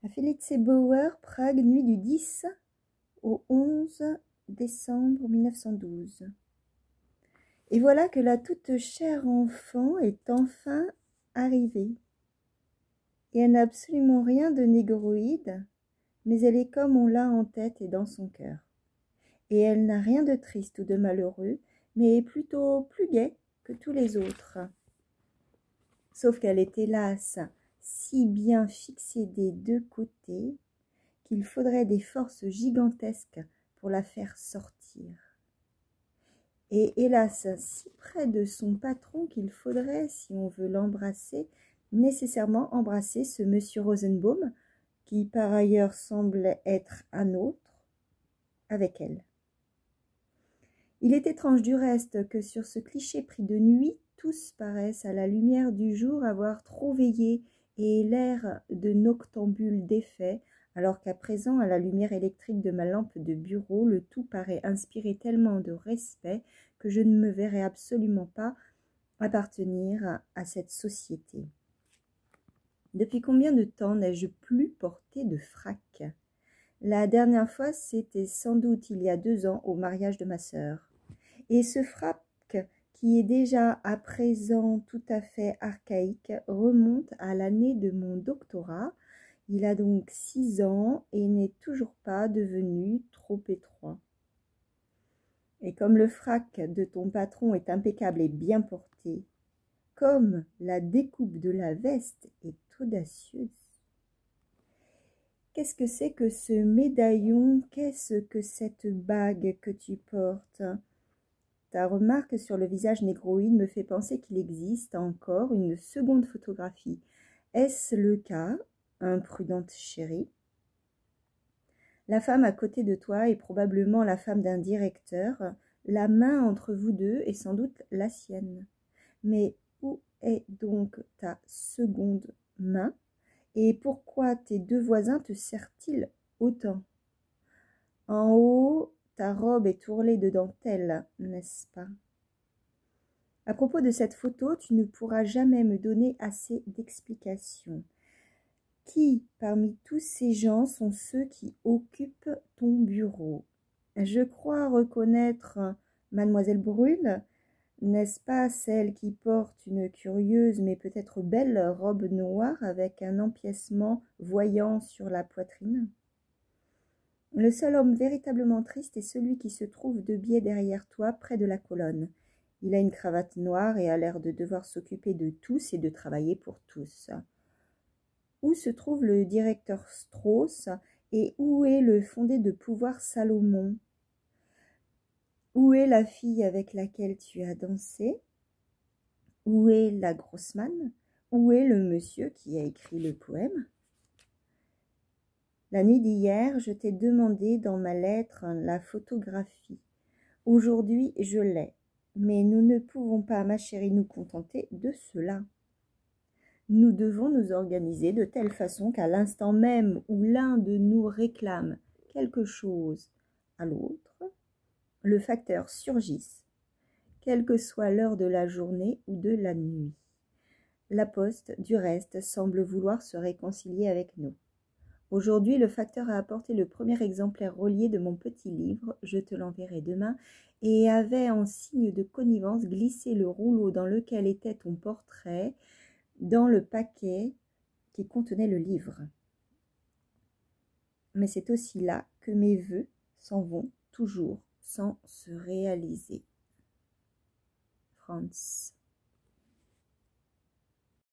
À Felice Bauer, Prague, nuit du 10 au 11 décembre 1912. Et voilà que la toute chère enfant est enfin arrivée. Et elle n'a absolument rien de négroïde, mais elle est comme on l'a en tête et dans son cœur. Et elle n'a rien de triste ou de malheureux, mais est plutôt plus gaie que tous les autres. Sauf qu'elle est hélas si bien fixée des deux côtés qu'il faudrait des forces gigantesques pour la faire sortir. Et hélas, si près de son patron qu'il faudrait, si on veut l'embrasser, nécessairement embrasser ce monsieur Rosenbaum, qui par ailleurs semble être un autre, avec elle. Il est étrange du reste que sur ce cliché pris de nuit, tous paraissent à la lumière du jour avoir trop veillé et l'air de noctambule défait, alors qu'à présent, à la lumière électrique de ma lampe de bureau, le tout paraît inspirer tellement de respect que je ne me verrai absolument pas appartenir à cette société. Depuis combien de temps n'ai-je plus porté de frac? La dernière fois, c'était sans doute il y a 2 ans au mariage de ma sœur. Et ce frac, qui est déjà à présent tout à fait archaïque, remonte à l'année de mon doctorat. Il a donc 6 ans et n'est toujours pas devenu trop étroit. Et comme le frac de ton patron est impeccable et bien porté, comme la découpe de la veste est audacieuse. Qu'est-ce que c'est que ce médaillon? Qu'est-ce que cette bague que tu portes? Ta remarque sur le visage négroïde me fait penser qu'il existe encore une seconde photographie. Est-ce le cas, imprudente chérie? La femme à côté de toi est probablement la femme d'un directeur. La main entre vous deux est sans doute la sienne. Mais où est donc ta seconde main? Et pourquoi tes 2 voisins te serrent-ils autant? En haut, ta robe est ourlée de dentelle, n'est-ce pas? À propos de cette photo, tu ne pourras jamais me donner assez d'explications. Qui, parmi tous ces gens, sont ceux qui occupent ton bureau? Je crois reconnaître Mademoiselle Brûle, n'est-ce pas celle qui porte une curieuse mais peut-être belle robe noire avec un empiècement voyant sur la poitrine? Le seul homme véritablement triste est celui qui se trouve de biais derrière toi, près de la colonne. Il a une cravate noire et a l'air de devoir s'occuper de tous et de travailler pour tous. Où se trouve le directeur Strauss et où est le fondé de pouvoir Salomon? Où est la fille avec laquelle tu as dansé? Où est la Grossman? Où est le monsieur qui a écrit le poème? La nuit d'hier, je t'ai demandé dans ma lettre la photographie. Aujourd'hui, je l'ai. Mais nous ne pouvons pas, ma chérie, nous contenter de cela. Nous devons nous organiser de telle façon qu'à l'instant même où l'un de nous réclame quelque chose à l'autre, le facteur surgisse, quelle que soit l'heure de la journée ou de la nuit. La poste, du reste, semble vouloir se réconcilier avec nous. Aujourd'hui, le facteur a apporté le premier exemplaire relié de mon petit livre, je te l'enverrai demain, et avait en signe de connivence glissé le rouleau dans lequel était ton portrait dans le paquet qui contenait le livre. Mais c'est aussi là que mes vœux s'en vont toujours sans se réaliser. Franz.